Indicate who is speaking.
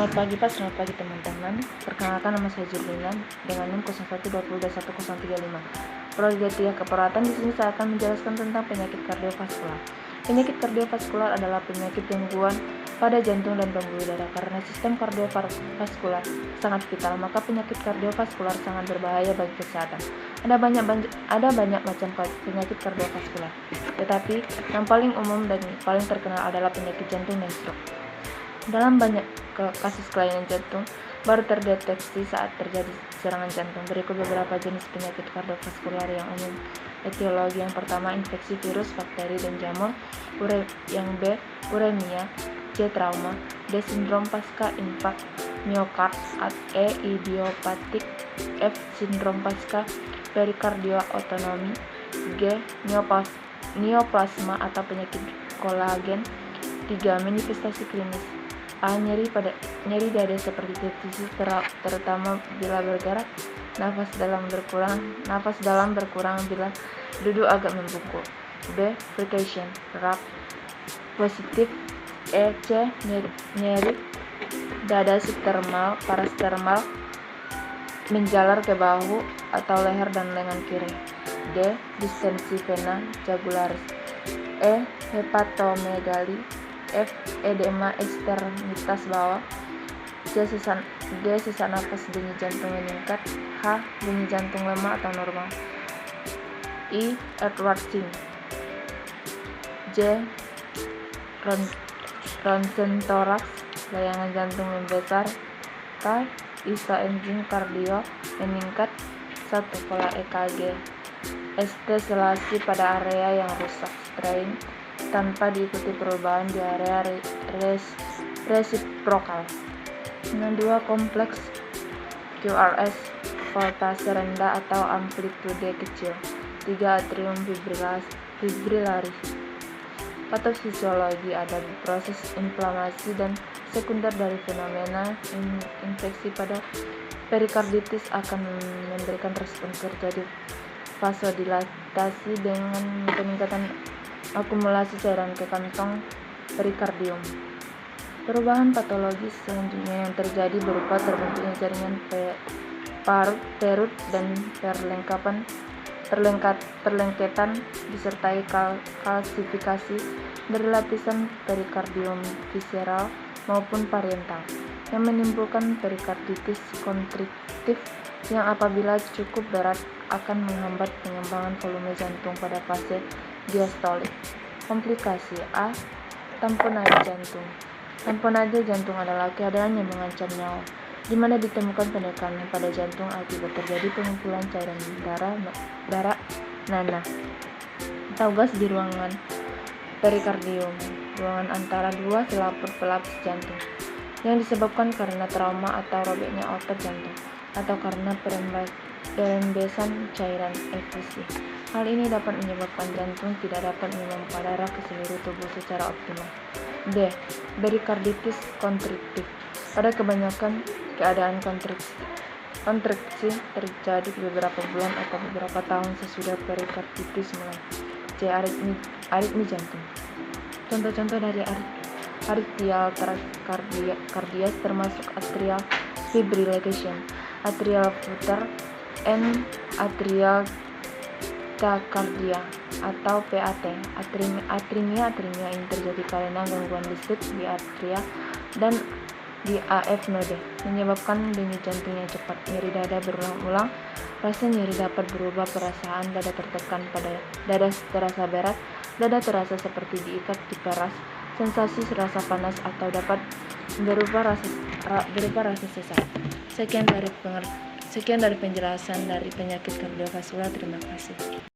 Speaker 1: Selamat pagi Pak, selamat pagi teman-teman. Perkenalkan, nama saya Jurlina dengan NIM 0120211035. Prodi D3 Keperawatan. Di sini saya akan menjelaskan tentang penyakit kardiovaskular. Penyakit kardiovaskular adalah penyakit gangguan pada jantung dan pembuluh darah. Karena sistem kardiovaskular sangat vital, maka penyakit kardiovaskular sangat berbahaya bagi kesehatan. Ada banyak macam penyakit kardiovaskular, tetapi yang paling umum dan paling terkenal adalah penyakit jantung dan stroke. Dalam banyak kasus kelainan jantung baru terdeteksi saat terjadi serangan jantung. Berikut beberapa jenis penyakit kardiovaskular yang umum. Etiologi: yang pertama, infeksi virus, bakteri, dan jamur. Yang B, uremia. C, trauma. D, sindrom pasca infak miokard. E, idiopatik. F, sindrom pasca perikardiotomi. G, neoplasma atau penyakit kolagen. 3, manifestasi klinis. A, nyeri dada seperti titis, terutama bila bergerak. Nafas dalam berkurang bila duduk agak membungkuk. B, friction, rak positif. E, C, nyeri dada subdermal, parastermal, menjalar ke bahu atau leher dan lengan kiri. D, distensi vena jugularis. E, hepatomegali. F, edema eksternitas bawah. D, sesak nafas, denyut jantung meningkat. H, denyut jantung lemah atau normal. I, Edwards syndrome. J, ronsen toraks, layangan jantung membesar. K, isoenzim kardio meningkat. 1, pola EKG. ST, selasi pada area yang rusak, strain tanpa diikuti perubahan di area resiprokal. 2, kompleks QRS, voltase rendah atau amplitude kecil. 3, atrium fibrillaris. Patofisiologi: ada proses inflamasi dan sekunder dari fenomena infeksi pada perikarditis akan memberikan respon terjadi vasodilatasi dengan peningkatan akumulasi cairan ke kantong perikardium. Perubahan patologis selanjutnya yang terjadi berupa terbentuknya jaringan perut dan perlengketan disertai kalsifikasi dari lapisan perikardium visceral maupun parental yang menimbulkan perikarditis konstriktif yang apabila cukup berat akan menghambat pengembangan volume jantung pada fase diastolik. Komplikasi: A, tamponade jantung. Tamponade jantung adalah keadaan yang mengancam nyawa, di mana ditemukan penekanan pada jantung akibat terjadi pengumpulan cairan darah nanah atau gas di ruangan perikardium, ruangan antara dua selaput pelapis jantung, yang disebabkan karena trauma atau robeknya otot jantung atau karena perembesan cairan efusi. Hal ini dapat menyebabkan jantung tidak dapat memompa darah ke seluruh tubuh secara optimal. D, perikarditis konstriktif. Pada kebanyakan keadaan kontraksi terjadi beberapa bulan atau beberapa tahun sesudah perikarditis mulai. C, aritmi jantung. Contoh-contoh dari atrial tachycardia termasuk atrial fibrillation, atrial flutter, and atrial tachycardia atau PAT. Atrimia ini terjadi karena gangguan listrik di atria dan di AF node, menyebabkan denyut jantung yang cepat, nyeri dada berulang-ulang. Rasa nyeri dapat berubah perasaan dada tertekan pada dada terasa berat, dada terasa seperti diikat di peras, sensasi rasa panas atau dapat berupa rasa sesak. Sekian dari penjelasan dari penyakit kardiovaskular. Terima kasih.